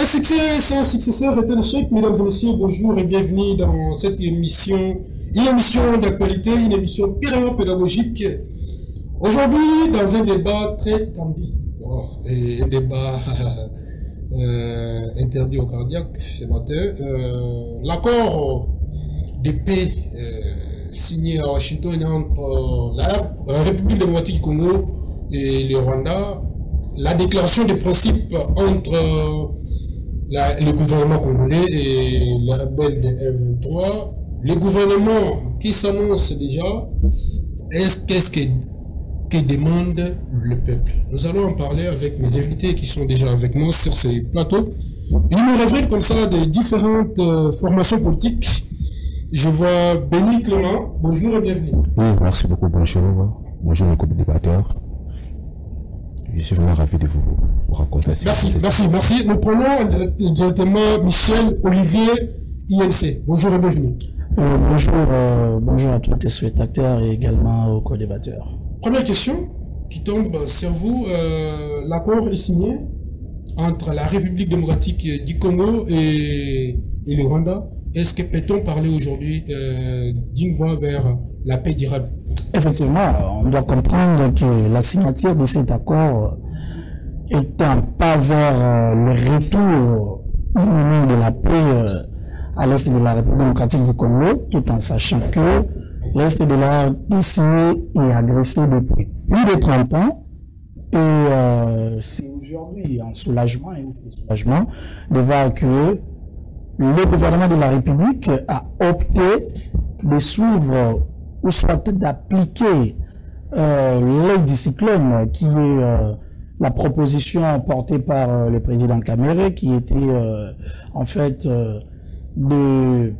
succès sans successeur est un échec. Mesdames et messieurs, bonjour et bienvenue dans cette émission, une émission d'actualité, une émission purement pédagogique. Aujourd'hui, dans un débat très tendu, et un débat interdit au cardiaque ce matin, l'accord de paix signé à Washington entre la République démocratique du Congo et le Rwanda, la déclaration de principe entre le gouvernement congolais et la rebelle de M23, le gouvernement qui s'annonce déjà, qu'est-ce que demande le peuple? Nous allons en parler avec mes invités qui sont déjà avec moi sur ces plateaux. Ils nous révèlent comme ça des différentes formations politiques. Je vois Béni Clément, bonjour et bienvenue. Oui, merci beaucoup, bonjour. Bonjour mes co-débatteurs. Je suis vraiment ravi de vous raconter ça. Merci. Nous prenons directement Michel Olivier INC. Bonjour et bienvenue. Bonjour à tous les spectateurs et également aux co-débatteurs. Première question qui tombe sur vous. L'accord est signé entre la République démocratique du Congo et le Rwanda. Est-ce que peut-on parler aujourd'hui d'une voie vers la paix durable? Effectivement, on doit comprendre que la signature de cet accord est un pas vers le retour imminent de la paix à l'est de la République démocratique du Congo, tout en sachant que l'est de la RDC est agressé depuis plus de 30 ans. Et c'est aujourd'hui un soulagement et un soulagement de voir que le gouvernement de la République a opté de suivre ou soit d'appliquer l'aide du cyclone, qui est la proposition portée par le président Kamere, qui était en fait de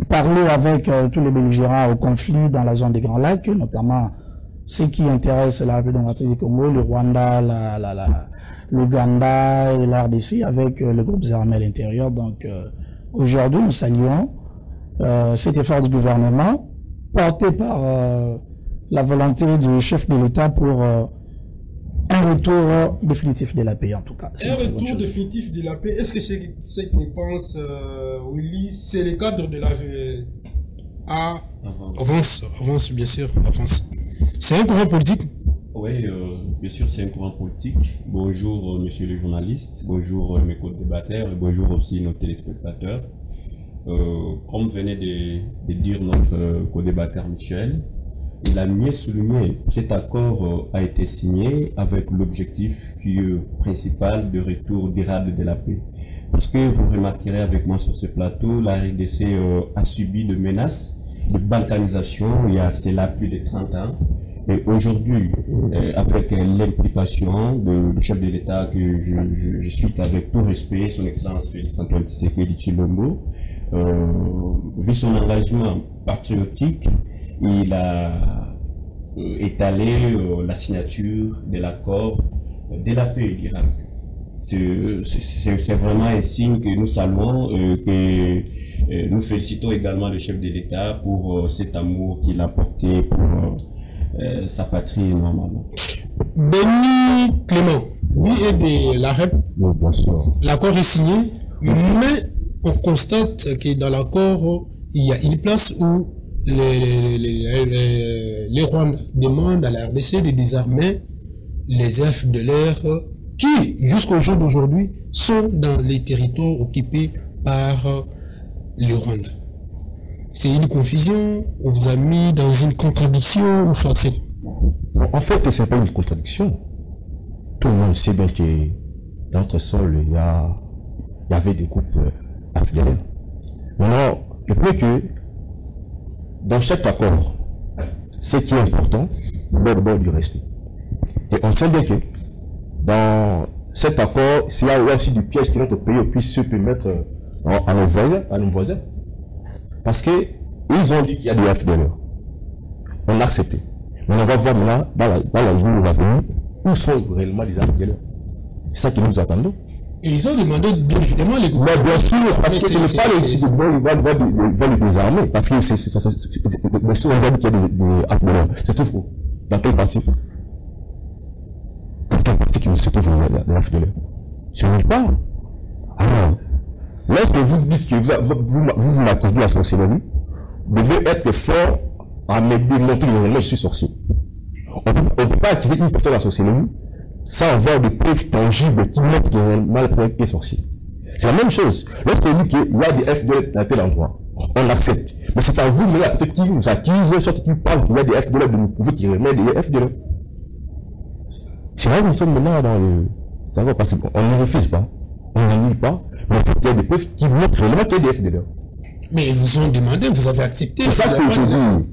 parler avec tous les belligérants au conflit dans la zone des Grands Lacs, notamment ce qui intéresse la République démocratique du Congo, le Rwanda, l'Ouganda et la RDC, avec les groupes armés à l'intérieur. Donc aujourd'hui, nous saluons cet effort du gouvernement porté par la volonté du chef de l'État pour un retour définitif de la paix, en tout cas. Un retour définitif de la paix, est-ce que c'est ce que pense Willy? C'est le cadre de la... Avance, bien sûr, avance. C'est un courant politique? Oui, bien sûr, c'est un courant politique. Bonjour, monsieur le journaliste, bonjour mes co-débatteurs et bonjour aussi nos téléspectateurs. Comme venait de dire notre co-débatteur Michel, il a bien souligné, cet accord a été signé avec l'objectif principal de retour durable de la paix. Parce que vous remarquerez avec moi sur ce plateau, la RDC a subi de menaces de balkanisation il y a cela plus de 30 ans. Et aujourd'hui, avec l'implication du chef de l'État que je suis avec tout respect, son Excellence Félix Antoine Tshisekedi Tshilombo, vu son engagement patriotique, il a étalé la signature de l'accord de la paix durable. C'est vraiment un signe que nous saluons, que nous félicitons également le chef de l'État pour cet amour qu'il a porté pour sa patrie normalement. Béni Clément, lui est de la REP. L'accord est signé, mais on constate que dans l'accord, il y a une place où les Rwandais demandent à la RDC de désarmer les FDLR qui, jusqu'au jour d'aujourd'hui, sont dans les territoires occupés par le Rwanda. C'est une confusion, on vous a mis dans une contradiction, soit c'est... En fait, c'est pas une contradiction. Tout le monde sait bien que dans notre sol, il y avait des groupes affiliés. Maintenant, le plus que dans chaque accord, ce qui est important, c'est d'abord du respect. Et on sait bien que dans cet accord, s'il y a aussi du piège que notre pays puisse se mettre à nos voisins, parce que ils ont dit qu'il y a des FDLR. On a accepté. Mais on va voir maintenant, dans la journée où va venir, où sont réellement les FDLR. C'est ça que nous attendons. Et ils ont demandé bien évidemment les gouvernements. Bien sûr, parce que ce n'est pas les va les désarmer. Parce que c'est ça. Bien sûr, on a dit qu'il y a des FDLR. C'est tout faux. Dans quelle partie? Dans quelle partie qui se trouve les FDLR? Sur nulle part. Alors, lorsque vous dites que vous m'accusez la sorcellerie, vous devez être fort à me démontrer que réellement je suis sorcier. On ne peut pas accuser une personne de la sorcellerie sans avoir des preuves tangibles qui montrent qu'il est sorcier. C'est la même chose. Lorsqu'on dit qu'il y a des FDL à tel endroit, on accepte. Mais c'est à vous, mais à ceux qui nous accusent, ceux qui parlent qu'il y a des FDL, de nous prouver qu'il y a des FDL. C'est vrai que nous sommes maintenant dans le... Ça va passer. On ne refuse pas, on ne nie pas, mais il faut qu'il y ait des preuves qui montrent réellement qu'il y a des FDL. Mais ils vous ont demandé, vous avez accepté. C'est ça que je dis.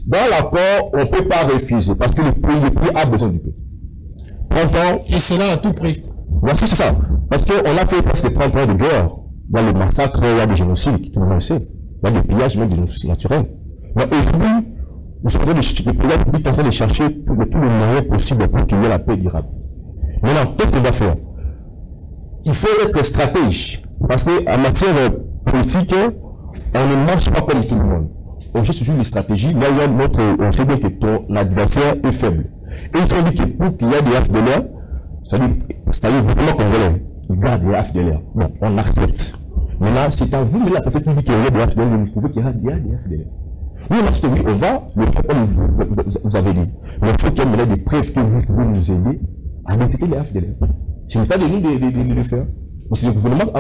Dans l'accord, on ne peut pas refuser parce que le pays a besoin du pays. Et cela à tout prix. Voici, c'est ça. Parce qu'on a fait presque 30 ans de guerre. Il y a le massacre, il y a des génocides, tout le monde le sait. Il y a des pillages, même des génocides naturels. Mais aujourd'hui, nous sommes en train de chercher tous les moyens possibles pour qu'il y ait la paix durable. Maintenant, qu'est-ce qu'on va faire? Il faut être stratège. Parce qu'en matière politique, on ne marche pas comme tout le monde. On cherche toujours des stratégies. Là, il y a on sait bien que ton adversaire est faible. Et ils ont dit que pour qu'il y ait des FDLR, c'est-à-dire vraiment congolais, ils gardent les FDLR. Bon, on accepte. Maintenant, c'est à vous, la personne qui dit qu'il y a des FDLR, de nous prouver qu'il y a des FDLR. Oui, lorsque oui, on va le faire comme vous avez dit. Mais il faut qu'il y ait des preuves que vous pouvez nous aider à détecter les FDLR. Ce n'est pas de nous de le faire. C'est le gouvernement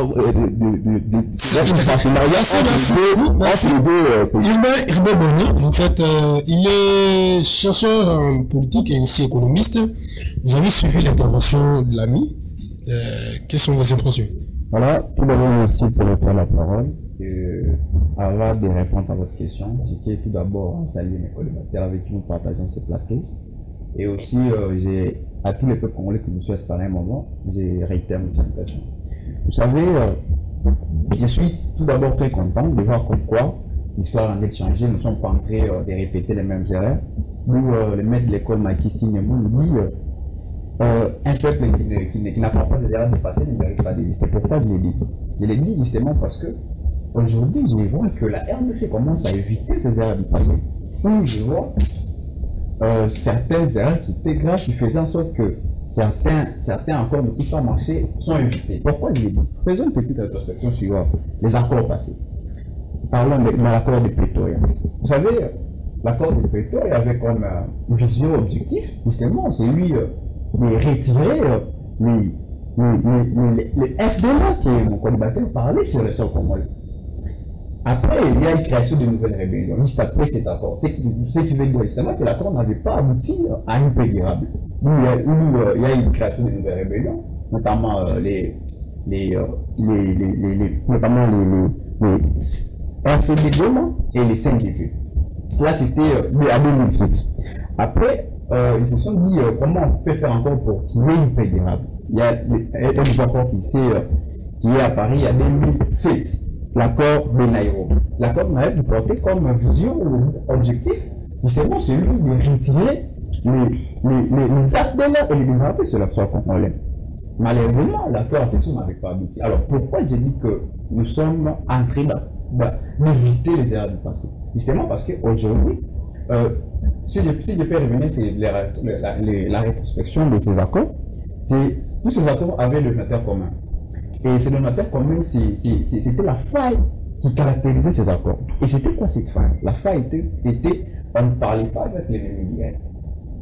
Herbert Boni, en fait, il est chercheur en politique et aussi économiste. Vous avez suivi l'intervention de l'ami. Quelles sont vos impressions? Voilà, tout d'abord, merci pour me prendre la parole. Avant de répondre à votre question, je tiens tout d'abord à saluer mes co-débatteurs avec qui nous partageons ce plateau. Et aussi, à tous les peuples congolais qui nous suivent par un moment, je réitère mes salutations. Vous savez, je suis tout d'abord très content de voir comme quoi l'histoire en est changée. Nous ne sommes pas en train de répéter les mêmes erreurs. Nous, le maître de l'école Makistine nous dit un peuple qui n'apprend pas ses erreurs de passé ne mérite pas d'exister. Pourquoi je l'ai dit? Je l'ai dit justement parce que aujourd'hui, je vois que la RDC commence à éviter ces erreurs du passé. Où je vois certaines erreurs qui étaient graves, qui faisaient en sorte que certains accords ne peuvent pas marcher, sont évités. Pourquoi je l'ai dit? Faisons une petite introspection sur les accords passés. Parlons de l'accord de Pretoria. Vous savez, l'accord de Pretoria avait comme vision objectif, justement, c'est lui de retirer les FDLR qui mon co-débatteur parlait sur le sol congolais. Après, il y a une création de nouvelles rébellions, juste après cet accord. Ce qui veut dire justement que l'accord n'avait pas abouti à une paix durable. Où il y a une création de nouvelles rébellions, notamment les RCD et les CNDP. Là, c'était à 2006. Après, ils se sont dit comment on peut faire encore pour qu'il y ait une paix durable. Il y a un accord qui est à Paris en 2007. L'accord de Nairobi. L'accord de Nairobi portait comme vision ou objectif, justement, celui de retirer les FDLR et les développer sur le sol congolais. Malheureusement, l'accord en question n'avait pas abouti. Alors, pourquoi j'ai dit que nous sommes en train d'éviter les erreurs du passé? Justement parce qu'aujourd'hui, si je peux revenir sur la rétrospection de ces accords, tous ces accords avaient le notaire commun. Et ce donateur commun, c'était la faille qui caractérisait ces accords. Et c'était quoi cette faille? La faille était on ne parlait pas avec l'ennemi direct.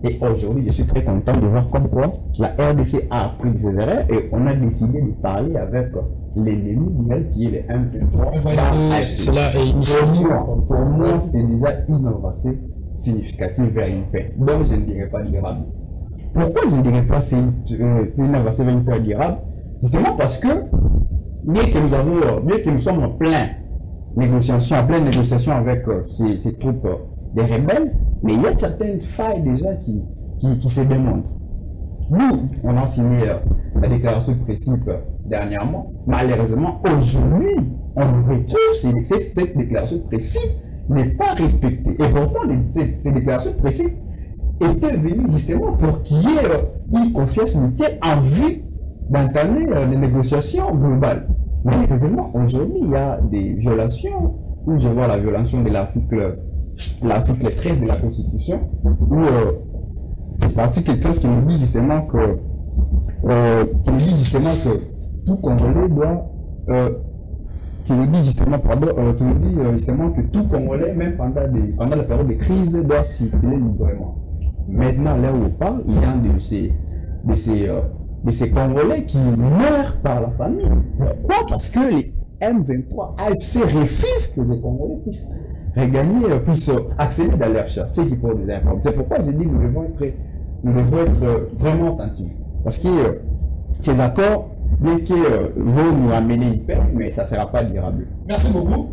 Et aujourd'hui, je suis très content de voir comme quoi la RDC a appris ses erreurs et on a décidé de parler avec l'ennemi direct qui est le 1, Pour moi, c'est déjà une avancée significative vers une paix. Donc, je ne dirais pas durable. Pourquoi je ne dirais pas c'est une avancée vers une paix durable? Justement parce que, bien que nous sommes en pleine négociation avec ces troupes des rebelles, mais il y a certaines failles déjà qui se démontrent. Nous, on a signé la déclaration de principe dernièrement. Malheureusement, aujourd'hui, on retrouve cette déclaration de principe n'est pas respectée. Et pourtant, ces déclarations de principe étaient venues justement pour qu'il y ait une confiance mutuelle en vue d'entamer des négociations globales. Malheureusement, aujourd'hui, il y a des violations, où je vois la violation de l'article 13 de la Constitution, où l'article 13 qui nous dit justement que tout Congolais doit qui nous dit justement, que tout Congolais, même pendant la période de crise, doit circuler librement. Maintenant, là où on parle, il y a un de ces Congolais qui meurent par la famille. Pourquoi? Parce que les M23 AFC refusent que les Congolais puissent regagner, puissent accéder dans leur chair, ce qui pose des informations. C'est pourquoi j'ai dit que nous devons être vraiment attentifs. Parce que ces accords, bien qu'ils vont nous amener une paix, mais ça ne sera pas durable. Merci beaucoup.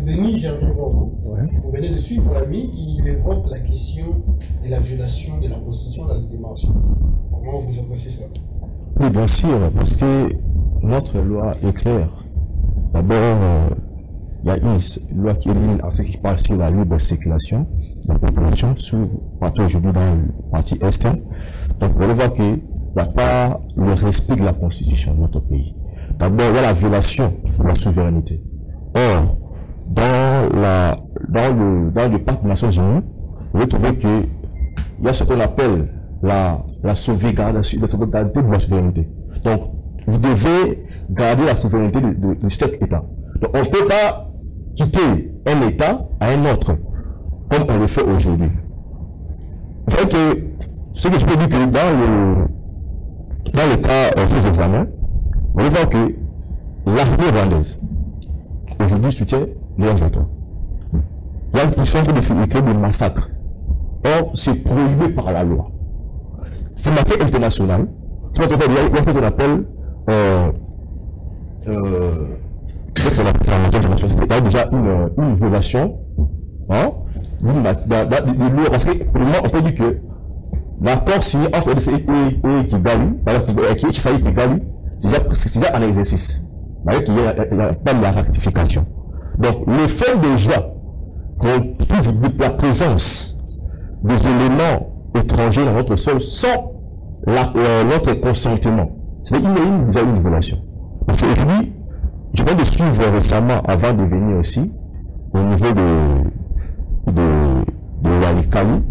Denis, j'arrive à vous. Vous venez de suivre l'ami, il évoque la question de la violation de la Constitution dans les démarches. Comment vous appréciez ça? Oui, bien sûr, parce que notre loi est claire. D'abord, il y a une loi qui élimine ce qui parle sur la libre circulation de la population, partout aujourd'hui dans le parti Est. Donc, vous allez voir qu'il n'y a pas le respect de la Constitution de notre pays. D'abord, il y a la violation de la souveraineté. Or, dans le pacte des Nations Unies, vous allez trouver qu'il y a ce qu'on appelle la sauvegarde de la souveraineté. Donc, vous devez garder la souveraineté de chaque État. Donc, on ne peut pas quitter un État à un autre, comme on le fait aujourd'hui. Vous voyez que, ce que je peux dire que dans le cas de ces examens, on va voir que l'armée rwandaise, aujourd'hui, soutient les M23. Ils sont en train de créer des massacres. Or, c'est prohibé par la loi. C'est une affaire internationale. Il y a ce qu'on appelle c'est déjà une violation de l'eau. Parce que on peut dire que l'accord signé entre RDC et Kigali, c'est déjà un exercice. Il n'y a pas de la ratification. Donc, le fait déjà qu'on trouve la présence des éléments étrangers dans notre sol sans notre consentement, c'est-à-dire qu'il y a déjà une violation. Parce qu'aujourd'hui, je viens de suivre récemment, avant de venir ici, au niveau de Walikali,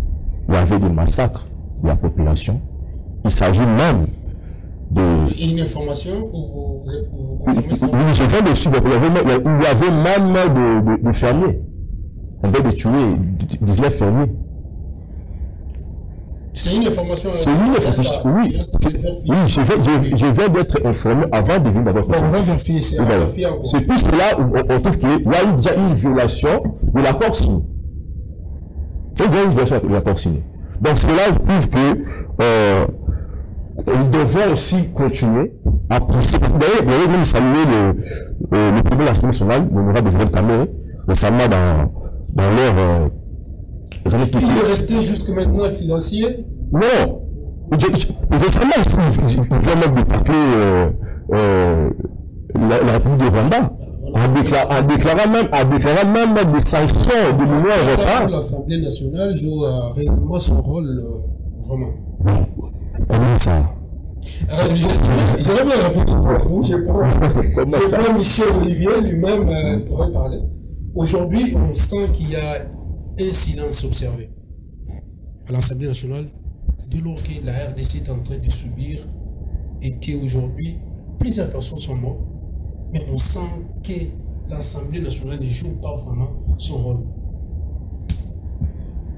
il y avait des massacres de la population. Il s'agit même de... Une information où vous confirmez ça? Oui, je viens de suivre. Il y avait même de fermiers. On vient de tuer 19 fermiers. C'est une information. C'est une information. Oui. Oui, je viens d'être informé avant de venir d'abord. On va vérifier. C'est tout cela où on trouve qu'il y a déjà une violation de l'accord signé. Il y a une violation de l'accord signé. Donc cela prouve que nous devons aussi continuer à pousser. D'ailleurs, vous avez même salué le président de l'Assemblée nationale, l'honorable Viviane Kamere, récemment dans leur il est resté jusque maintenant silencieux? Non. Récemment, il vient même de parler la République du Rwanda en déclarant même des sanctions de l'Union européenne. L'Assemblée nationale joue réellement son rôle, vraiment. Comment ça? J'aimerais bien revenir pour vous. Je prends Michel Olivier lui-même pourrait parler. Aujourd'hui, on sent qu'il y a un silence observé à l'Assemblée nationale dès lors que la RDC est en train de subir et qu'aujourd'hui plusieurs personnes sont mortes, mais on sent que l'Assemblée nationale ne joue pas vraiment son rôle.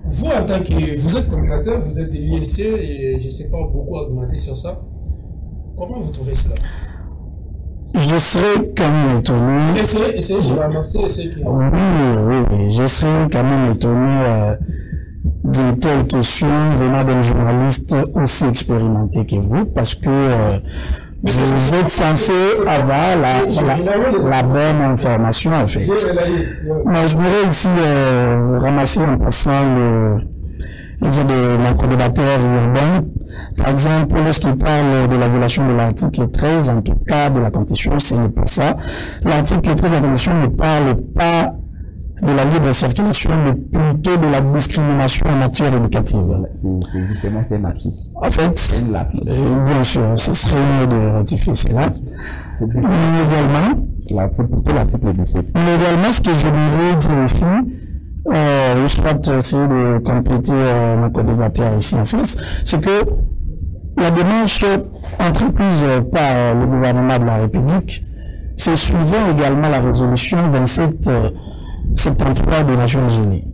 Vous, en tant que vous êtes communicateur, vous êtes de l'INC et je ne sais pas beaucoup argumenter sur ça, comment vous trouvez cela? Je serais quand même étonné. Essayez de ramasser, Oui, je serais quand même étonné d'une telle question venant d'un journaliste aussi expérimenté que vous, parce que vous êtes censé avoir la bonne information en fait. Mais je voudrais ici ramasser en passant de la collaborateur urbain. Par exemple, lorsqu'il parle de la violation de l'article 13, en tout cas de la Constitution, ce n'est pas ça. L'article 13 de la Constitution ne parle pas de la libre circulation, mais plutôt de la discrimination en matière éducative. C'est justement, c'est un lapsus. En fait, bien sûr, ce serait mieux de ratifier cela. C'est plutôt l'article 17. Mais également, ce que je voudrais dire ici, je souhaite essayer de compléter mon co-débatteur ici en face, c'est que la démarche entreprise par le gouvernement de la République c'est suivant également la résolution 2773 des Nations Unies.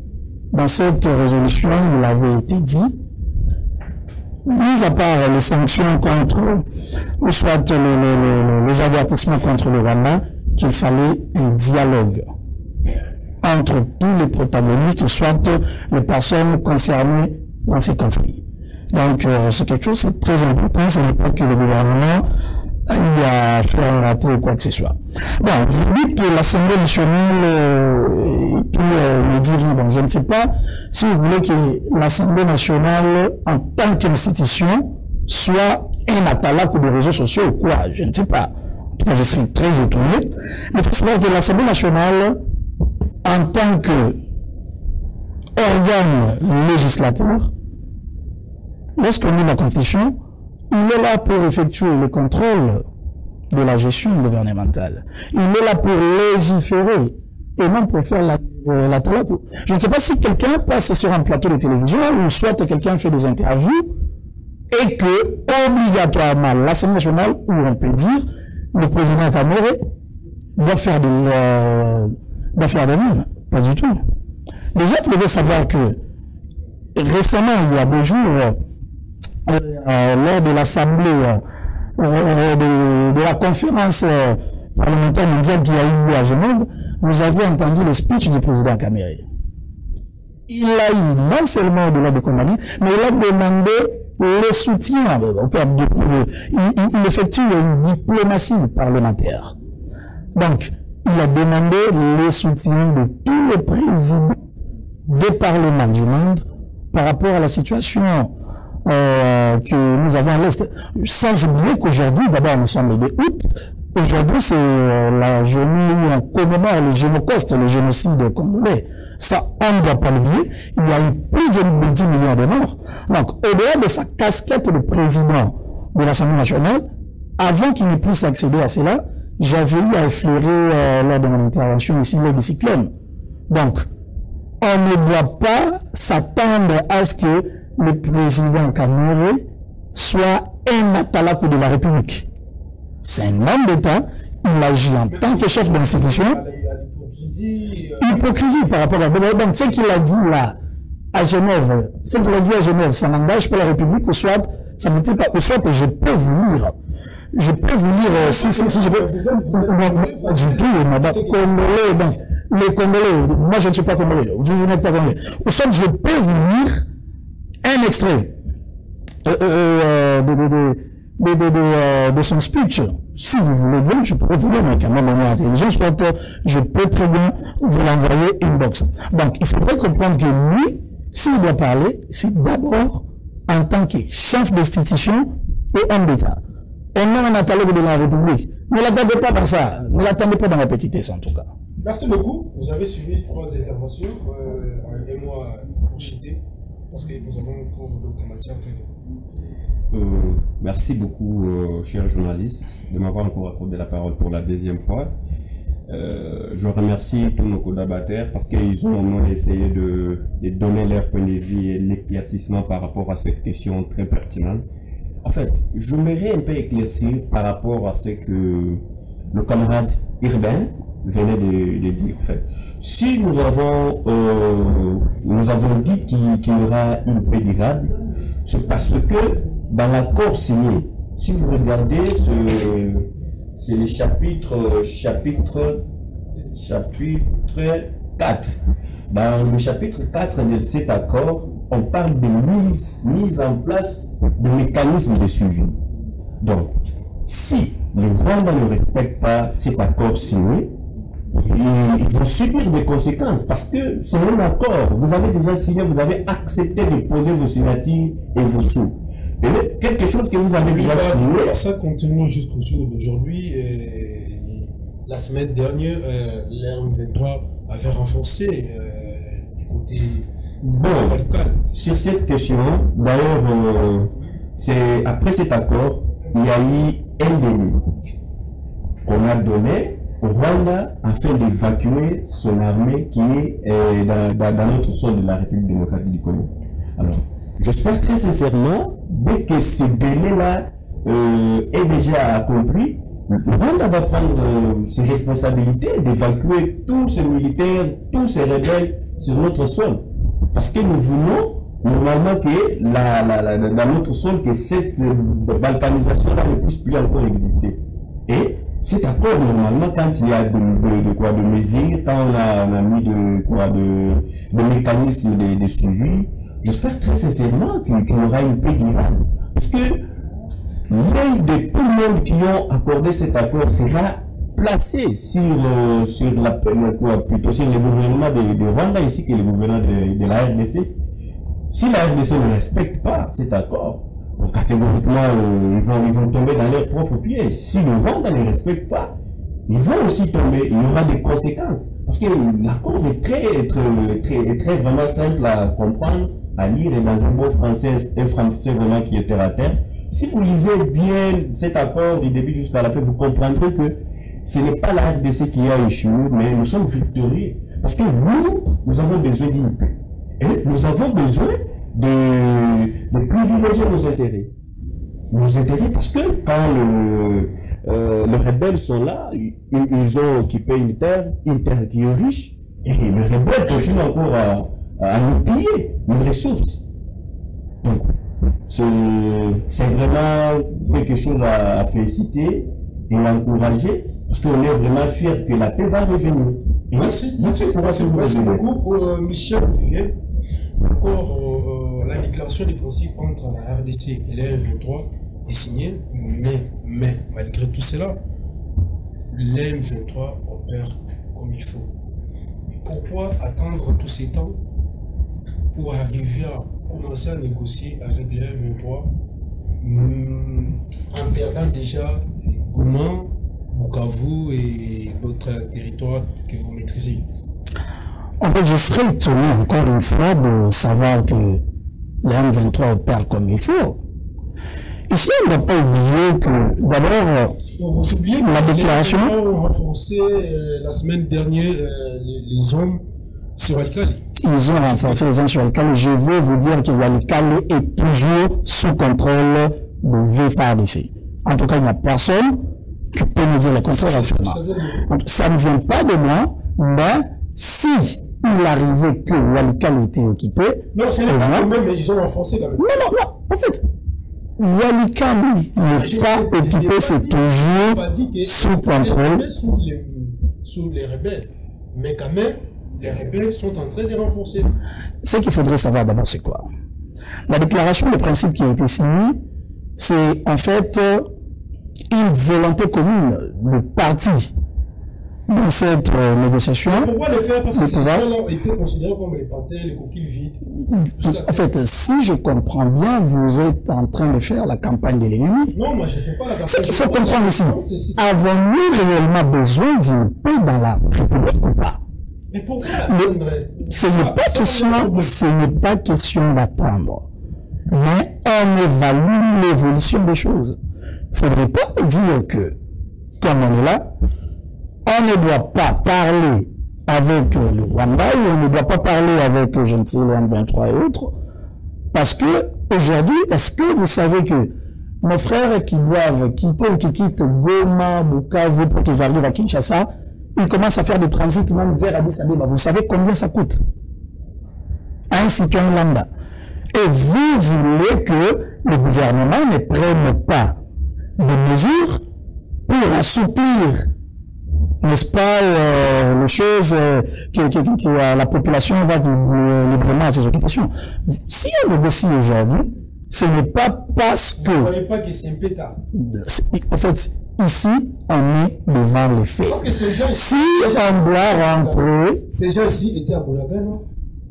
Dans cette résolution, il avait été dit, mis à part les sanctions contre, ou soit les avertissements contre le Rwanda, qu'il fallait un dialogue entre tous les protagonistes, soit les personnes concernées dans ces conflits. Donc, c'est quelque chose de très important, ce n'est pas que le gouvernement a fait un raté ou quoi que ce soit. Bon, vous dites que l'Assemblée nationale peut me dire, bon, je ne sais pas si vous voulez que l'Assemblée nationale, en tant qu'institution, soit un atalak des réseaux sociaux ou quoi, je ne sais pas. En tout cas, je serais très étonné. Mais il faut savoir que l'Assemblée nationale, en tant qu'organe législateur, lorsqu'on lit la Constitution, il est là pour effectuer le contrôle de la gestion gouvernementale. Il est là pour légiférer et non pour faire la talak. Je ne sais pas si quelqu'un passe sur un plateau de télévision ou soit quelqu'un fait des interviews et que, obligatoirement, l'Assemblée nationale, où on peut dire, le président Kamere doit faire de même. Pas du tout. Déjà, vous devez savoir que récemment, il y a 2 jours, lors de l'Assemblée, de la conférence parlementaire mondiale qui a eu lieu à Genève, vous avez entendu le speech du président Kamere. Il a eu non seulement de l'ordre de condamner, mais il a demandé le soutien. Il effectue une diplomatie parlementaire. Donc, il a demandé le soutien de tous les présidents des parlements du monde par rapport à la situation que nous avons à l'Est. Sans oublier qu'aujourd'hui, d'abord nous sommes le 2 août, aujourd'hui c'est la journée où on commémore le génocide, le génocide congolais. Ça, on ne doit pas l'oublier. Il y a eu plus de 10 millions de morts. Donc, au-delà de sa casquette de président de l'Assemblée nationale, avant qu'il ne puisse accéder à cela, j'avais eu à effleurer lors de mon intervention ici le cyclone. Donc, on ne doit pas s'attendre à ce que le président Kamere soit un atalak de la République. C'est un homme d'État, il agit en tant que chef d'institution. Hypocrisie par rapport à... Donc, ce qu'il a dit là, à Genève, ça n'engage pas la République, ou soit, ça ne peut pas, ou soit, je peux vous lire. Je peux vous dire, si je peux, du tout, madame, Congolais, donc, les Congolais, moi je ne suis pas Congolais, vous n'êtes pas Congolais. Ou soit, je peux vous lire un extrait de son speech. Si vous voulez bien, je pourrais vous lire, mais quand même, on est à la télévision, soit je peux très bien vous l'envoyer inbox. Donc, il faudrait comprendre que lui, s'il doit parler, c'est d'abord en tant que chef d'institution et homme d'État. Et non un atalogue de la République. Ne l'attendez pas dans ça. Ne l'attendez pas dans la petitesse, en tout cas. Merci beaucoup. Vous avez suivi 3 interventions. Et moi, pour citer, parce que nous avons encore d'autres matières. Merci beaucoup, chers journalistes, de m'avoir encore accordé la parole pour la 2e fois. Je remercie tous nos collaborateurs parce qu'ils ont au moins essayé de donner leur point de vue et l'éclaircissement par rapport à cette question très pertinente. En fait, je voudrais un peu éclaircir par rapport à ce que le camarade Urbain venait de dire. En fait, si nous avons dit qu'il y aura une paix durable, c'est parce que dans l'accord signé, si vous regardez, c'est le chapitre 4. Dans le chapitre 4 de cet accord, on parle de mise en place de mécanismes de suivi. Donc, si le Rwanda ne respecte pas cet accord signé, ils vont subir des conséquences parce que c'est un accord. Vous avez déjà signé, vous avez accepté de poser vos signatures et vos sous. Et quelque chose que vous avez déjà signé. Ça continue jusqu'au jour d'aujourd'hui. La semaine dernière, l'RM23 avait renforcé du côté. Bon, sur cette question, d'ailleurs, c'est après cet accord, il y a eu un délai qu'on a donné au Rwanda afin d'évacuer son armée qui est dans notre sol de la République démocratique du Congo. Alors, j'espère très sincèrement, dès que ce délai-là est déjà accompli, le Rwanda va prendre ses responsabilités d'évacuer tous ces militaires, tous ces rebelles sur notre sol. Parce que nous voulons normalement que dans notre sol, que cette balkanisation-là ne puisse plus encore exister. Et cet accord, normalement, quand il y a de mesures, quand on a mis de mécanismes de suivi, j'espère très sincèrement qu'il y aura une paix durable. Parce que l'œil de tout le monde qui ont accordé cet accord sera placé sur plutôt sur le gouvernement de Rwanda ainsi que le gouvernement de la RDC. Si la RDC ne respecte pas cet accord, donc catégoriquement ils vont tomber dans leur propre piège. Si le Rwanda ne respecte pas, ils vont aussi tomber, il y aura des conséquences. Parce que l'accord est très vraiment simple à comprendre, à lire, et dans un bon français, un français vraiment qui est terre à terre. Si vous lisez bien cet accord du début jusqu'à la fin, vous comprendrez que ce n'est pas la RDC qui a échoué, mais nous sommes victorieux. Parce que nous avons besoin d'une paix. Et nous avons besoin de privilégier nos intérêts. Nos intérêts, parce que quand les rebelles sont là, ils ont occupé une terre qui est riche, et les rebelles continuent encore à nous piller nos ressources. Donc, c'est vraiment quelque chose à féliciter et à encourager, parce qu'on est vraiment fiers que la paix va revenir. Et merci beaucoup, Michel Olivier. Encore, la déclaration des principes entre la RDC et les M23 est signée, mais malgré tout cela, les M23 opèrent comme il faut. Mais pourquoi attendre tous ces temps pour arriver à commencer à négocier avec les M23 en perdant déjà Goma, Bukavu et d'autres territoires que vous maîtrisez? En fait, je serais étonné encore une fois de savoir que les M23 opèrent comme il faut. Ici, on ne doit pas oublier que, d'abord, vous oubliez que la déclaration... Les M23 ont renforcé la semaine dernière les hommes sur Walikale. Ils ont renforcé les hommes sur Walikale. Je veux vous dire que Walikale est toujours sous contrôle des FARDC. En tout cas, il n'y a personne qui peut me dire le contraire actuellement. Ça ne vient pas de moi, mais si il arrivait que Walikale était occupé... Non, c'est pas quand même, mais ils ont renforcé quand même. Non. En fait, Walikale n'est pas occupé, c'est toujours sous contrôle. Sous les rebelles. Mais quand même, les rebelles sont en train de renforcer. Ce qu'il faudrait savoir d'abord, c'est quoi? La déclaration de principe qui a été signée, c'est en fait une volonté commune de parti dans cette négociation. Pourquoi le faire? Parce que ces gens-là ont été considérés comme les panthères, les coquilles vides. En fait, si je comprends bien, vous êtes en train de faire la campagne de l'ennemi. Non, moi je ne fais pas la campagne. Ce qu'il faut comprendre ici, avons-nous réellement besoin d'une paix dans la République ou pas? Mais pourquoi ce n'est pas question d'attendre. Mais on évalue l'évolution des choses. Il ne faudrait pas dire que, comme on est là, on ne doit pas parler avec le Rwanda ou on ne doit pas parler avec, je ne sais, les M23 et autres. Parce que, aujourd'hui, est-ce que vous savez que nos frères qui doivent quitter ou qui quittent Goma, Bukavu pour qu'ils arrivent à Kinshasa, ils commencent à faire des transits même vers Addis Abeba. Vous savez combien ça coûte? Un citoyen lambda. Et vous voulez que le gouvernement ne prenne pas de mesures pour assouplir, n'est-ce pas, les choses que la population va librement à ses occupations. Si on négocie aujourd'hui, ce n'est pas parce que... Vous ne voyez pas que c'est un pétard. En fait, ici, on est devant les faits. Parce que ces gens si on doit rentrer... Ces gens ici étaient à Boulaga, non?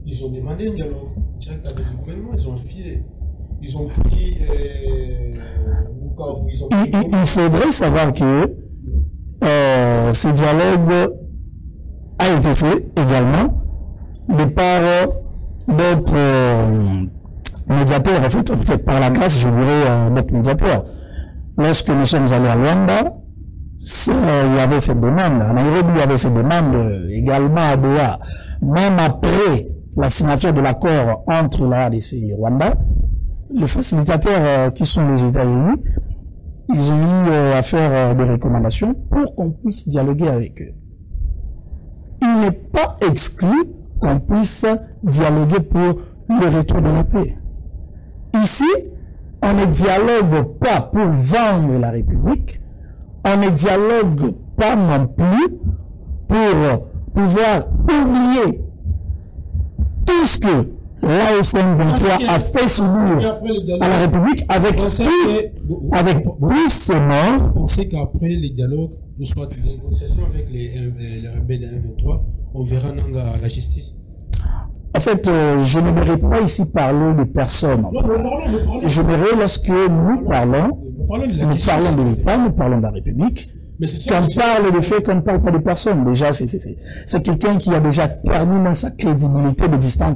Ils ont demandé un dialogue direct avec le gouvernement, ils ont refusé. Ils ont pris... Il faudrait savoir que ce dialogue a été fait également de par d'autres médiateurs, en fait, par la grâce, je dirais, d'autres médiateurs. Lorsque nous sommes allés à Luanda, il y avait cette demande. À Nairobi, il y avait cette demande également à Doha. Même après la signature de l'accord entre la RDC et le Rwanda, les facilitateurs qui sont les États-Unis, ils ont eu à faire des recommandations pour qu'on puisse dialoguer avec eux. Il n'est pas exclu qu'on puisse dialoguer pour le retour de la paix. Ici, on ne dialogue pas pour vendre la République, on ne dialogue pas non plus pour pouvoir oublier tout ce que l'AFM 23 a fait subir à la République avec plus de morts. Vous pensez qu'après les dialogues, ou soit les négociations avec les rebelles de 1-23, on verra Nanga à la justice? En fait, je n'aimerais pas ici parler de personnes. Je verrai lorsque nous parlons de l'État, nous parlons de la République. Quand on parle de faits, qu'on ne parle pas de personnes, déjà, c'est quelqu'un qui a déjà terminé sa crédibilité de distance en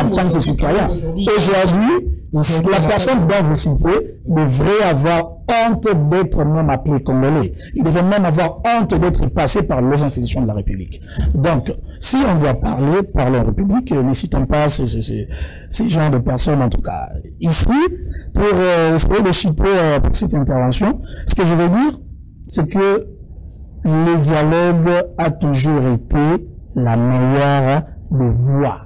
tant que citoyen. Aujourd'hui, la personne dont vous citez devrait avoir honte d'être même appelé Congolais. Il devrait même avoir honte d'être passé par les institutions de la République. Donc, si on doit parler, parlons République, ne citons pas ces genres de personnes, en tout cas. Ici, pour essayer de citer cette intervention, ce que je veux dire, c'est que le dialogue a toujours été la meilleure des voies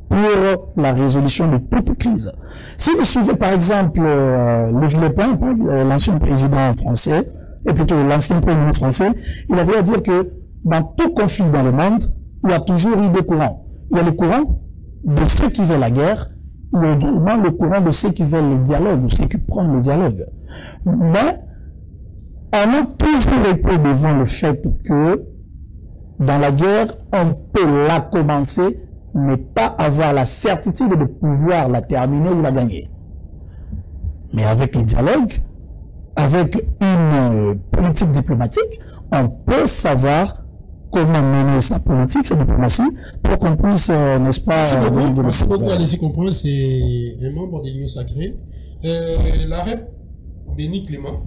pour la résolution de toute crise. Si vous suivez par exemple le Villepin, l'ancien président français, et plutôt l'ancien premier ministre français, il avait à dire que dans tout conflit dans le monde, il y a toujours eu des courants. Il y a le courant de ceux qui veulent la guerre, il y a également le courant de ceux qui veulent le dialogue, ou ceux qui prennent le dialogue. Mais on a toujours été devant le fait que dans la guerre, on peut la commencer, mais pas avoir la certitude de pouvoir la terminer ou la gagner. Mais avec le dialogue, avec une politique diplomatique, on peut savoir comment mener sa politique, sa diplomatie, pour qu'on puisse, n'est-ce pas... Merci beaucoup, allez-y comprendre, c'est un membre de l'Union sacrée. La REP, Denis Clément.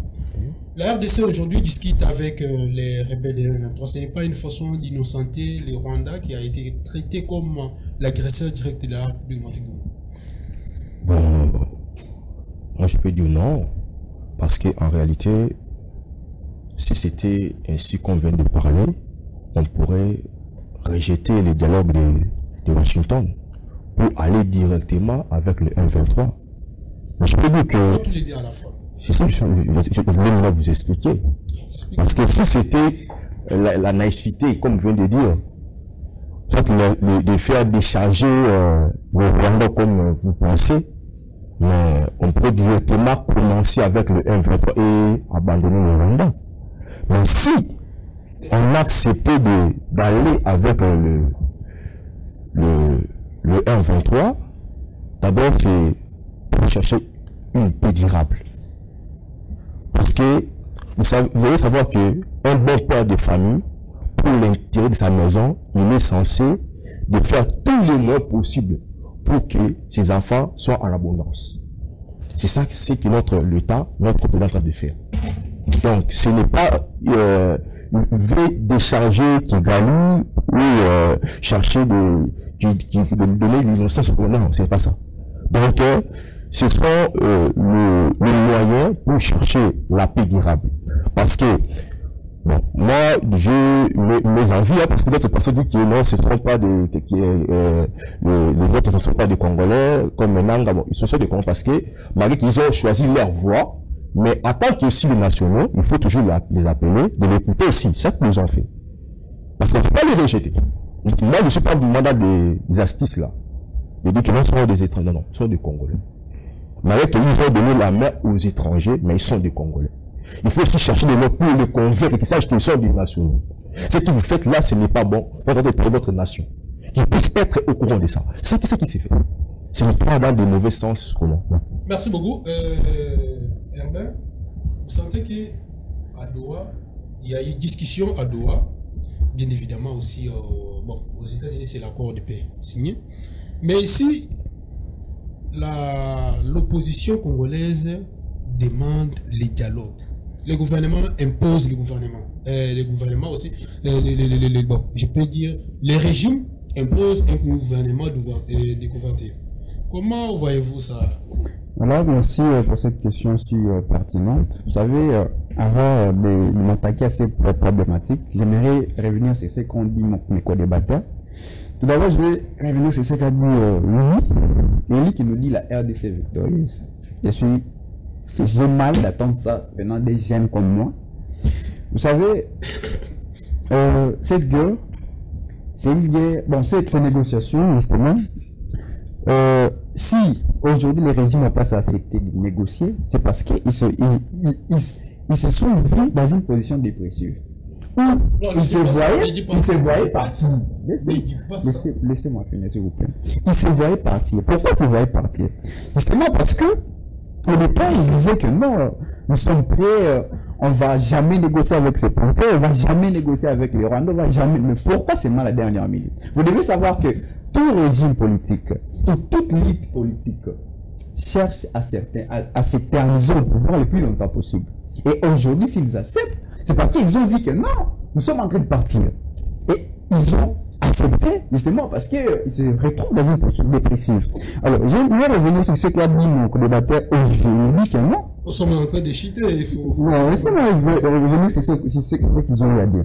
La RDC aujourd'hui discute avec les rebelles de 1-23. Ce n'est pas une façon d'innocenter le Rwanda qui a été traité comme l'agresseur direct de la République. Bon, moi je peux dire non, parce qu'en réalité, si c'était ainsi qu'on vient de parler, on pourrait rejeter le dialogue de Washington pour aller directement avec le 1-23. Mais je peux dire que... Tous les deux à la fois. C'est ça que je voulais vous expliquer. Parce que si c'était la naïveté, comme je viens de dire, soit de faire décharger le Rwanda comme vous pensez, mais on peut directement commencer avec le 1-23 et abandonner le Rwanda. Mais si on accepte d'aller avec le 1-23, d'abord c'est pour chercher une paix durable. Parce que vous allez savoir que un bon père de famille, pour l'intérêt de sa maison, il est censé de faire tous les moyens possibles pour que ses enfants soient en abondance. C'est ça que notre l'État, notre président est en train de faire. Donc, ce n'est pas décharger Kigali ou chercher de donner l'innocence au président. Non, c'est pas ça. Donc, ce sont les moyens pour chercher la paix durable. Parce que, bon, moi, j'ai mes envies, parce que d'autres personnes disent que non, ce ne sont pas les autres ne sont pas des Congolais, comme Menanga, bon, ils sont des Congolais parce que, malgré qu'ils ont choisi leur voie, mais en tant que cibles nationaux, il faut toujours les appeler, de l'écouter aussi. C'est ça que nous avons fait. Parce qu'on ne peut pas les rejeter. Moi, je ne suis pas du mandat des astuces là. Je dis que non, ce sont des étrangers, non, ce sont des Congolais. Malgré qu'ils ont donné la main aux étrangers, mais ils sont des Congolais. Il faut aussi chercher des mots pour les convaincre qu'ils sachent qu'ils sont des nationaux. Ce que vous faites là, ce n'est pas bon. Vous attendez pour votre nation. Qu'ils puissent être au courant de ça. C'est ça qui s'est fait. Ce n'est pas dans de mauvais sens. Comment? Merci beaucoup. Herbin, vous sentez qu'à Doha, il y a eu discussion à Doha. Bien évidemment aussi, bon, aux États-Unis, c'est l'accord de paix signé. Mais ici, l'opposition congolaise demande les dialogues. Le gouvernement impose le gouvernement. Les gouvernements aussi, bon, je peux dire, les régimes imposent un gouvernement de couverture. Comment voyez-vous ça? Voilà, merci pour cette question si pertinente. Vous savez, avant de m'attaquer à cette problématique, j'aimerais revenir sur ce qu'ont dit mes co-débatteurs. Tout d'abord, je vais revenir sur ce qu'a dit Lili qui nous dit la RDC victorieuse. J'ai mal d'attendre ça venant des jeunes comme moi. Vous savez, cette guerre, c'est une guerre, bon, cette négociation, justement, si aujourd'hui les régimes n'ont pas accepté de négocier, c'est parce qu'ils se sont vus dans une position dépressive. Ils se voyaient partir. Laissez-moi finir, s'il vous plaît. Ils se voyaient partir. Pourquoi ils se voyaient partir? Justement parce que, au départ, ils disaient que non, nous sommes prêts, on ne va jamais négocier avec ces Pontais, on ne va jamais négocier avec les Rwandais, on va jamais. Mais pourquoi seulement la dernière minute? Vous devez savoir que tout régime politique, toute élite politique cherche à s'éterniser au pouvoir le plus longtemps possible. Et aujourd'hui, s'ils acceptent, c'est parce qu'ils ont vu que non, nous sommes en train de partir. Et ils ont accepté, justement, parce qu'ils se retrouvent dans une posture dépressive. Alors, je vais revenir sur ce qu'a dit mon co-débatteur Olivier. Il dit que non. Nous sommes en train de chiter, il faut... Non, laissez-moi revenir sur ce qu'ils ont eu à dire.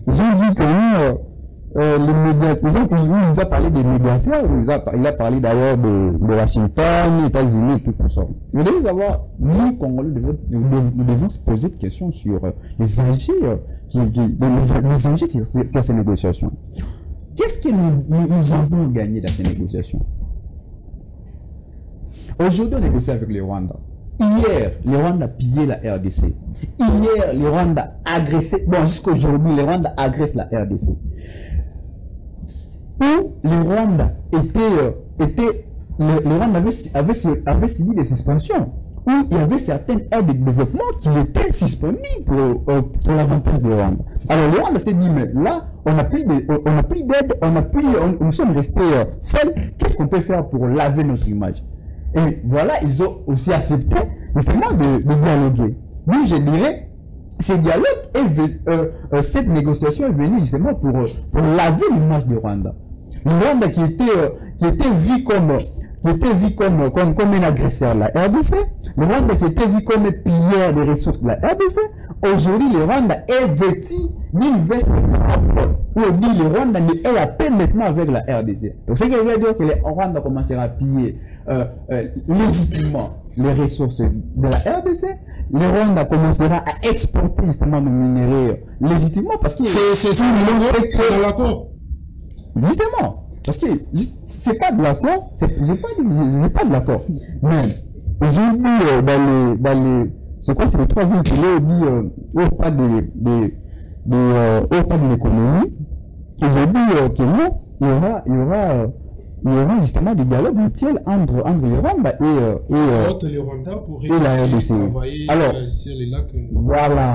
Ils ont dit que nous, les médiateurs, il nous a parlé des médiateurs, il a parlé d'ailleurs de Washington, États-Unis, tout ça. Vous devez savoir, nous, Congolais, nous devons se poser des questions sur les enjeux, les enjeux sur ces négociations. Qu'est-ce que nous avons gagné dans ces négociations? Aujourd'hui, on négocie avec les Rwandais. Hier, les Rwandais pillaient la RDC. Hier, les Rwandais agressaient, bon, jusqu'aujourd'hui, les Rwandais agressent la RDC. Où les Rwandais avaient subi des suspensions, où il y avait certaines aides de développement qui étaient suspendues pour l'avantage des Rwandais. Alors le Rwanda s'est dit, mais là, on n'a plus d'aide, nous sommes restés seuls, qu'est-ce qu'on peut faire pour laver notre image? Et voilà, ils ont aussi accepté justement de dialoguer. Donc je dirais, ce dialogue, cette négociation est venue justement pour laver l'image du Rwanda. Le Rwanda qui était vu comme un agresseur de la RDC, le Rwanda qui était vu comme un pilleur des ressources de la RDC, aujourd'hui le Rwanda est vêtu d'une veste propre, où on dit le Rwanda est à peine maintenant avec la RDC. Donc ce qui veut dire que le Rwanda commencera à piller légitimement les ressources de la RDC, le Rwanda commencera à exporter justement nos minéraux légitimement parce que c'est dans l'accord. Justement, parce que c'est pas de l'accord, c'est pas de l'accord. Mais aujourd'hui, c'est quoi, c'est le troisième pilier, dit au pas de l'économie. Aujourd'hui, que non, il y aura justement des dialogues mutuels entre le Rwanda et le Rwanda pour réussir à travailler sur les lacs. Voilà.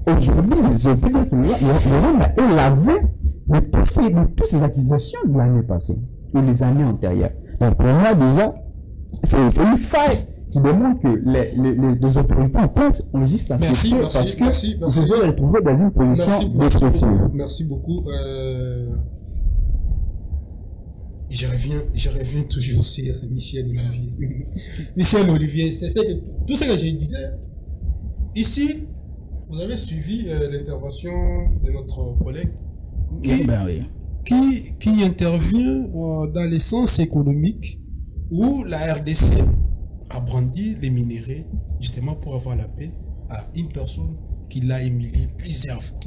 Aujourd'hui, je peux dire que le Rwanda est lavé de toutes ces accusations de l'année passée ou des années antérieures. Donc pour moi déjà, c'est une faille qui demande que les autorités en place ont juste accepté parce qu'ils se sont retrouvés dans une position dépressive. Merci beaucoup. Je reviens toujours sur Michel Olivier. Michel Olivier, tout ce que je disais. Ici, vous avez suivi l'intervention de notre collègue qui intervient dans le sens économique où la RDC a brandi les minéraux justement pour avoir la paix à une personne qui l'a humilié plusieurs fois.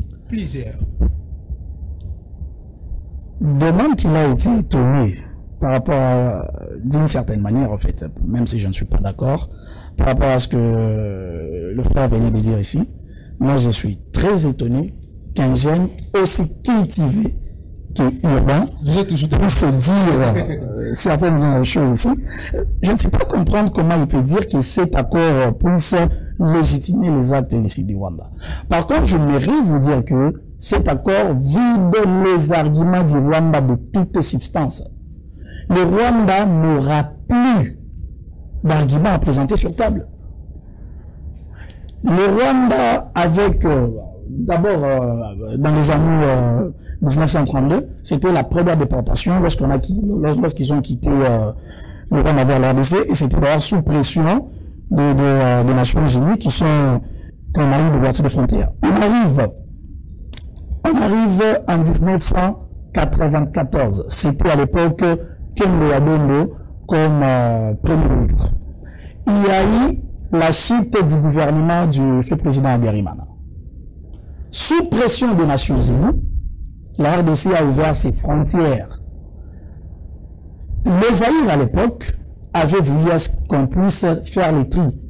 De même qu'il a été étonné par rapport d'une certaine manière en fait, même si je ne suis pas d'accord, par rapport à ce que le frère venait de dire ici, moi je suis très étonné qu'un jeune aussi cultivé qu'urbain puisse dire certaines choses ici. Je ne sais pas comprendre comment il peut dire que cet accord puisse légitimer les actes ici du Rwanda. Par contre, je voudrais vous dire que cet accord vide les arguments du Rwanda de toute substance. Le Rwanda n'aura plus d'arguments à présenter sur table. Le Rwanda, avec d'abord dans les années 1932, c'était la première déportation lorsqu'ils ont quitté le Rwanda vers la RDC, et c'était d'ailleurs sous pression des Nations Unies qui sont qu'on a eu l'ouverture des frontières. On arrive en 1994. C'était à l'époque Kendo Adongo comme Premier ministre. Il y a eu la chute du gouvernement du fait président Habyarimana. Sous pression des Nations Unies, la RDC a ouvert ses frontières. Les Zaïre à l'époque avaient voulu qu'on puisse faire le tri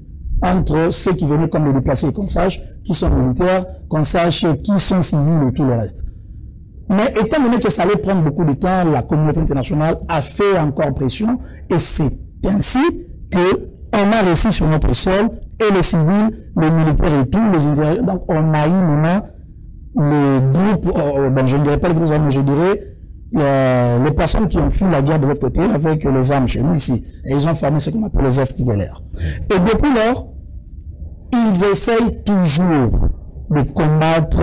entre ceux qui venaient comme les déplacés, qu'on sache qui sont militaires, qu'on sache qui sont civils et tout le reste. Mais étant donné que ça allait prendre beaucoup de temps, la communauté internationale a fait encore pression, et c'est ainsi qu'on a réussi sur notre sol, et les civils, les militaires et tout, les intérieurs. Donc on a eu maintenant les groupes, je ne dirais pas les groupes armés, je dirais les personnes qui ont fui la guerre de l'autre côté avec les armes chez nous ici. Et ils ont formé ce qu'on appelle les FDLR. Et depuis lors, ils essayent toujours de combattre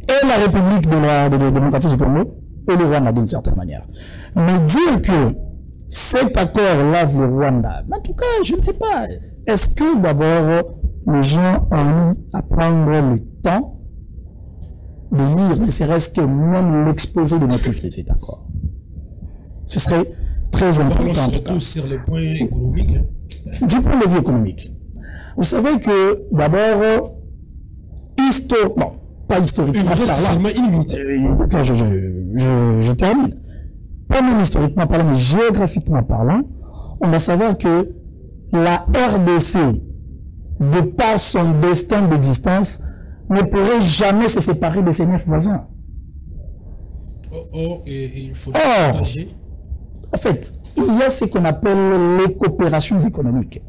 et la République de la démocratie du Congo et le Rwanda d'une certaine manière. Mais dire que cet accord lave le Rwanda, en tout cas, je ne sais pas. Est-ce que d'abord, les gens ont eu à prendre le temps de lire, ne serait-ce que même l'exposé des motifs de cet accord? Ce serait très important. Surtout sur les points économiques. Du point de vue économique. Vous savez que d'abord, non, pas historiquement parlant. D'accord, je termine. Pas même historiquement parlant, mais géographiquement parlant, on va savoir que la RDC, de par son destin d'existence, ne pourrait jamais se séparer de ses 9 voisins. Il faut partager. En fait, il y a ce qu'on appelle les coopérations économiques.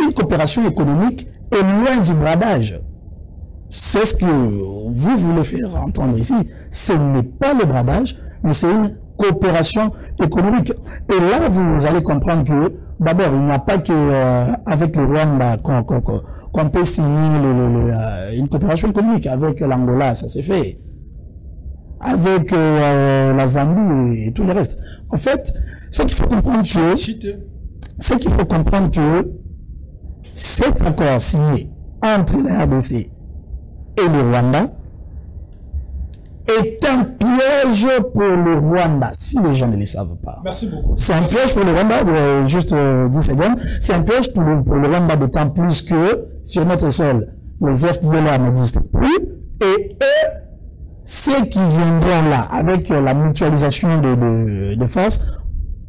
Une coopération économique est loin du bradage. C'est ce que vous voulez faire entendre ici. Ce n'est pas le bradage, mais c'est une coopération économique. Et là, vous allez comprendre que, d'abord, il n'y a pas que avec le Rwanda qu'on peut signer une coopération économique. Avec l'Angola, ça s'est fait. Avec la Zambie et tout le reste. En fait, c'est qu'il faut comprendre que cet accord signé entre la RDC et le Rwanda est un piège pour le Rwanda, si les gens ne le savent pas. Merci beaucoup. C'est un piège pour le Rwanda, juste 10 secondes, c'est un piège pour le Rwanda, d'autant plus que sur notre sol, les FDLR n'existent plus, et eux, ceux qui viendront là, avec la mutualisation de forces,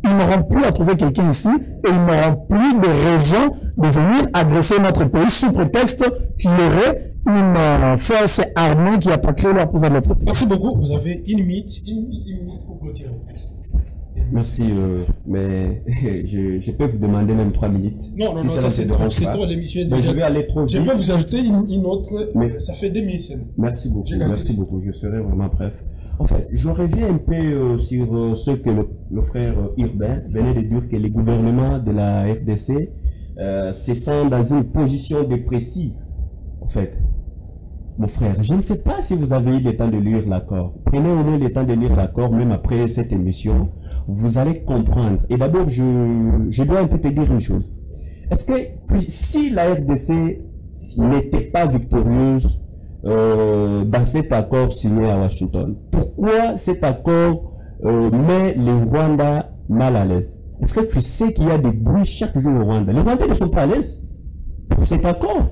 ils n'auront plus à trouver quelqu'un ici, et ils n'auront plus de raison de venir agresser notre pays sous prétexte qu'il y aurait une force armée qui attaquerait leur pouvoir de l'autre côté. Merci beaucoup. Vous avez une minute pour clôturer. Merci, mais je peux vous demander même 3 minutes. Non, ça c'est trop l'émission. Je vais aller trop vite. Je peux vous ajouter une autre, mais ça fait 2 minutes. Merci beaucoup, je serai vraiment bref. En fait, je reviens un peu sur ce que le frère Urbain venait de dire, que les gouvernements de la RDC se sentent dans une position dépressive. En fait, mon frère, je ne sais pas si vous avez eu le temps de lire l'accord. Prenez au moins le temps de lire l'accord, même après cette émission. Vous allez comprendre. Et d'abord, je dois un peu te dire une chose. Est-ce que si la RDC n'était pas victorieuse dans cet accord signé à Washington, pourquoi cet accord met le Rwanda mal à l'aise? Est-ce que tu sais qu'il y a des bruits chaque jour au Rwanda? Les Rwandais ne sont pas à l'aise pour cet accord.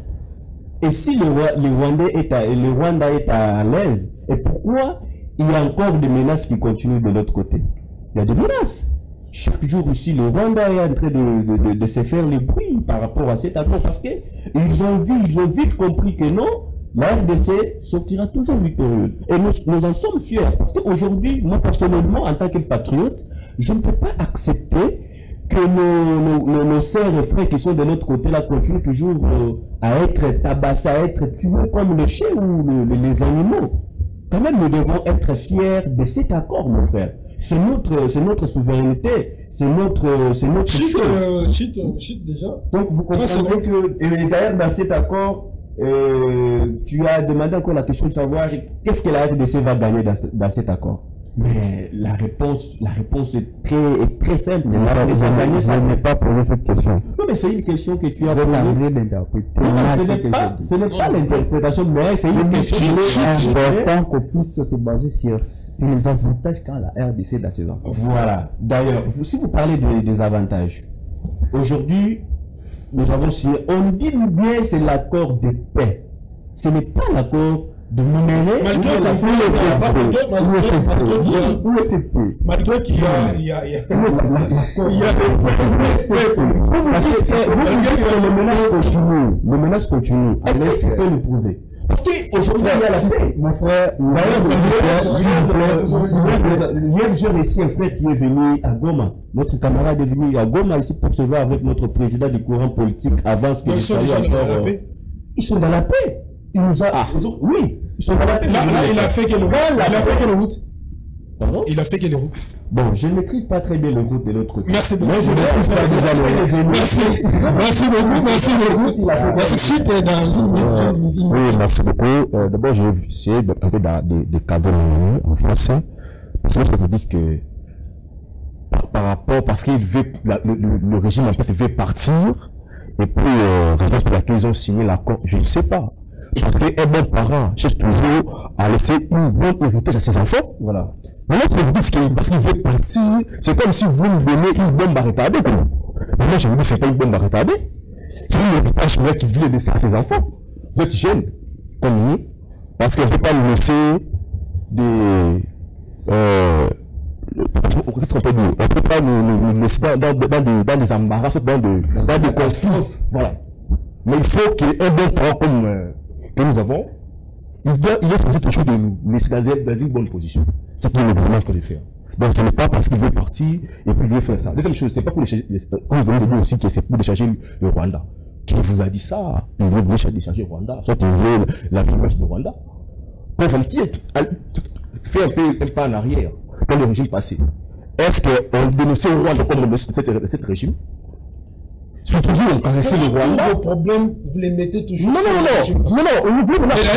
Et si le Rwanda est à l'aise, et pourquoi il y a encore des menaces qui continuent de l'autre côté? Il y a des menaces. Chaque jour ici, le Rwanda est en train de se faire les bruits par rapport à cet accord, parce qu'ils ont vite compris que non, la RDC sortira toujours victorieuse. Et nous en sommes fiers, parce qu'aujourd'hui, moi personnellement, en tant que patriote, je ne peux pas accepter que nos sœurs et frères qui sont de l'autre côté là continuent toujours à être tabassés, à être tués comme les chiens ou les animaux. Quand même, nous devons être fiers de cet accord, mon frère. C'est notre souveraineté, c'est notre Chut déjà. Donc vous comprendrez que d'ailleurs dans cet accord, tu as demandé encore la question de savoir qu'est-ce que la RDC va gagner dans cet accord. Mais la réponse est très simple. Je n'ai pas posé cette question. Non, mais c'est une question que tu as posée. Ce n'est pas l'interprétation, mais c'est une question important qu'on puisse se baser sur les avantages quand la RDC dans ses enfants. Voilà. D'ailleurs, si vous parlez des avantages, aujourd'hui, nous avons signé, on dit bien c'est l'accord de paix. Ce n'est pas l'accord de minerai. Malgré qu'il y a les menaces continuent. Est-ce que tu peux nous prouver? Parce qu'aujourd'hui, il y a la paix. Mon frère, hier, j'ai reçu un frère qui est venu à Goma. Notre camarade est venu à Goma ici pour se voir avec notre président du courant politique avant ce que ils sont déjà dans la paix. Ils sont dans la paix. Il nous a. Oui, ils sont dans la paix. Là, il a fait quelle route? Pardon? Il a fait quelle route? Bon, je ne maîtrise pas très bien le route de l'autre côté. Merci beaucoup. Mais je maîtrise pas déjà le route. Merci beaucoup. Merci. Chute dans une Oui, merci beaucoup. D'abord, j'ai essayé un peu de cadrer en français. Parce que je vous dis que par rapport, parce qu'il veut, le régime en fait veut partir, et puis, raison pour laquelle ils ont signé l'accord, je ne sais pas. Parce qu'un bon parent cherche toujours à laisser une bonne héritage à ses enfants. Voilà. Maintenant, vous dites qu'il veut partir, c'est comme si vous me donnez une bombe à retarder. Maintenant, je vous dis que ce n'est pas une bombe à retarder. C'est un héritage qui veut laisser à ses enfants. Vous êtes jeune, comme nous, parce qu'on ne peut pas nous laisser des. Qu'est-ce qu'on peut dire? On ne peut pas nous laisser dans des embarras, dans des conflits. Voilà. Mais il faut qu'il y ait un bon parent comme que nous avons. Il est censé toujours de nous laisser dans une bonne position. C'est ce qui est le gouvernement qu'on veut faire. Donc ce n'est pas parce qu'il veut partir et puis il veut faire ça. Deuxième chose, c'est pas pour décharger, comme vous venez de dire aussi que c'est pour décharger le Rwanda. Qui vous a dit ça? Il veut décharger le Rwanda. Soit il veut la violence du Rwanda. Enfin, qui fait un pas en arrière dans le régime passé? Est-ce qu'on dénonçait le Rwanda comme cet régime? Toujours on caressait le Rwanda. Tous vos problèmes, vous les mettez toujours non, d'ailleurs,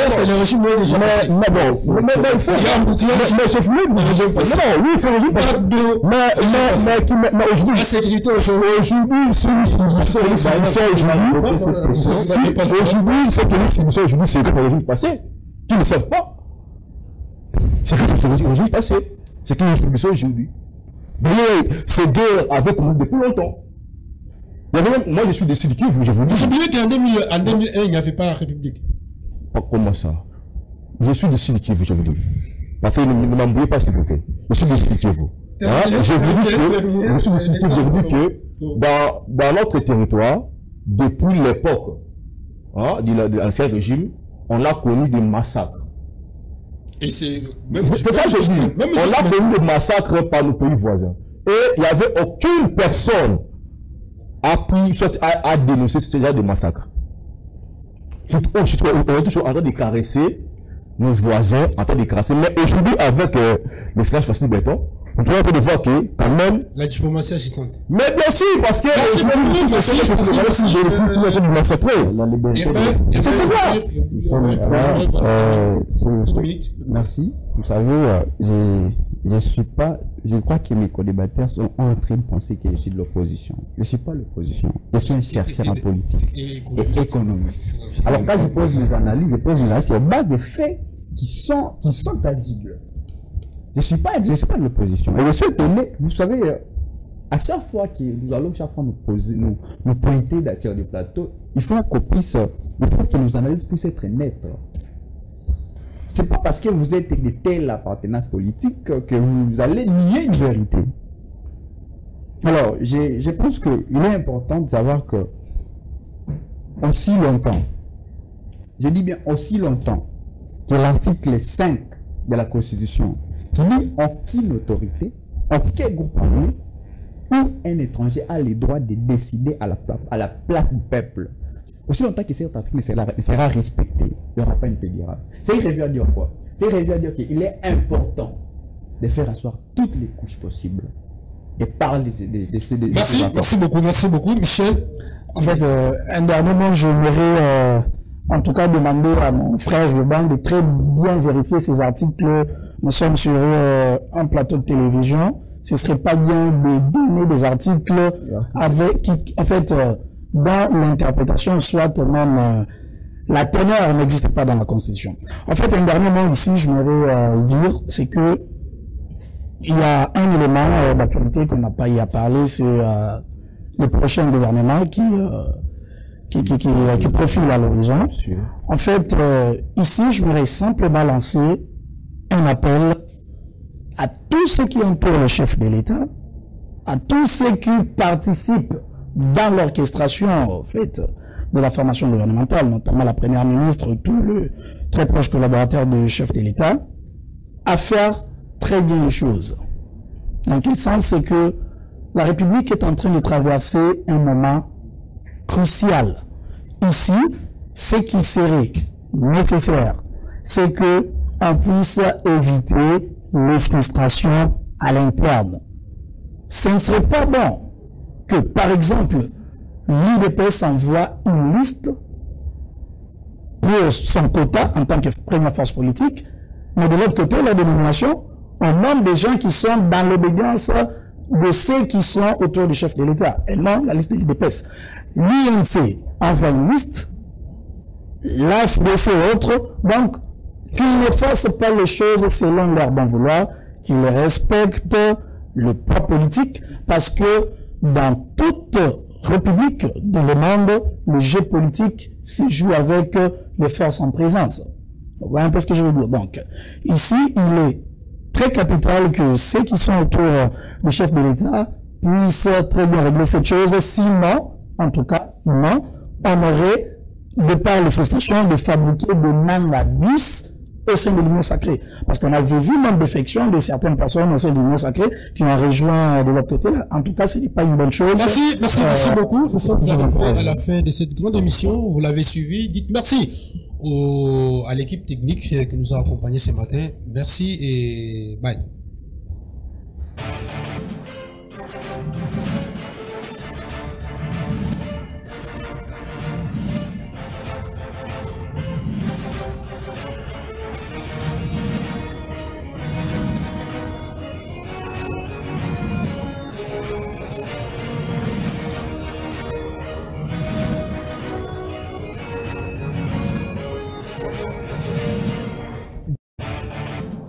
c'est le régime déjà. Mais il faut. Il y a un bouton. Mais je voulais. Non, oui, c'est le régime. Mais aujourd'hui. La sécurité aujourd'hui, c'est le régime passé. Qui ne savent pas. C'est que le régime passé. C'est qu'il y a une solution aujourd'hui. Ces guerres avaient commencé depuis longtemps. Moi, je suis de Sud Kivu, je vous dis. Vous oubliez qu'en 2001, il n'y avait pas la République. Comment ça? Je suis de Sud Kivu, je vous dis. Parce que ne m'embrouillez pas, s'il vous plaît. Je suis de Sud Kivu. Je suis de Sud Kivu, je vous dis que dans notre territoire, depuis l'époque de l'ancien régime, on a connu des massacres. Et c'est ça que je dis. On a connu des massacres par nos pays voisins. Et il n'y avait aucune personne à dénoncer ce genre de massacre. On est toujours en train de caresser nos voisins, en train de caresser. Mais aujourd'hui, avec le slash facile béton, on peut de voir que, quand même. La diplomatie assistante. Mais bien sûr, parce que. La liberté. Merci. Vous savez, je crois que mes co-débatteurs sont en train de penser que je suis de l'opposition. Je ne suis pas l'opposition. Je suis un chercheur en politique et économiste. Alors, quand je pose mes analyses, sur base des faits qui sont tangibles. Je ne suis pas de l'opposition. Et je suis étonné, vous savez, à chaque fois que nous allons nous pointer sur des plateaux, il faut que nos analyses puissent être nettes. Ce n'est pas parce que vous êtes de telle appartenance politique que vous allez nier une vérité. Alors, je pense qu'il est important de savoir que aussi longtemps, je dis bien aussi longtemps, que l'article 5 de la Constitution qui dit aucune autorité, aucun groupe armé ou un étranger a le droit de décider à la place du peuple. Aussi longtemps que cet article sera respecté, il n'y aura pas une paix durable. Ça revient à dire quoi? Ça revient à dire qu'il est important de faire asseoir toutes les couches possibles et parler de ces... Merci beaucoup, Michel. En fait, un dernier mot, j'aimerais en tout cas demander à mon frère Urbain de très bien vérifier ces articles nous sommes sur un plateau de télévision, ce serait pas bien de donner des articles avec, qui, en fait, dans l'interprétation, soit même la teneur n'existe pas dans la Constitution. En fait, un dernier mot ici, je voudrais dire, c'est que il y a un élément d'actualité qu'on n'a pas y à parler, c'est le prochain gouvernement qui profile à l'horizon. En fait, ici, je voudrais simplement lancer un appel à tous ceux qui entourent le chef de l'État, à tous ceux qui participent dans l'orchestration, en fait, de la formation gouvernementale, notamment la première ministre, tous les très proches collaborateurs du chef de l'État, à faire très bien les choses. Dans quel sens? C'est que la République est en train de traverser un moment crucial. Ici, ce qui serait nécessaire, c'est que on puisse éviter les frustrations à l'interne. Ce ne serait pas bon que, par exemple, l'UDPS envoie une liste pour son quota en tant que première force politique, mais de l'autre côté, la dénomination, on nomme des gens qui sont dans l'obédience de ceux qui sont autour du chef de l'État, et non la liste de l'UDPS. L'INC envoie une liste, l'AFDC et autres, donc qu'ils ne fassent pas les choses selon leur bon vouloir, qu'ils respectent le poids politique, parce que dans toute république dans le monde, le jeu politique se joue avec les forces en présence. Vous voyez un peu ce que je veux dire. Donc, ici, il est très capital que ceux qui sont autour du chef de l'État puissent très bien régler cette chose. Sinon, en tout cas, sinon, on aurait, de par les frustrations, de fabriquer des nangadus au sein de l'Union sacrée. Parce qu'on avait vu même défection de certaines personnes au sein de l'Union sacrée qui ont rejoint de l'autre côté. En tout cas, ce n'est pas une bonne chose. Merci beaucoup. Nous sommes arrivés à la fin de cette grande émission. Vous l'avez suivi. Dites merci à l'équipe technique qui nous a accompagnés ce matin. Merci et bye.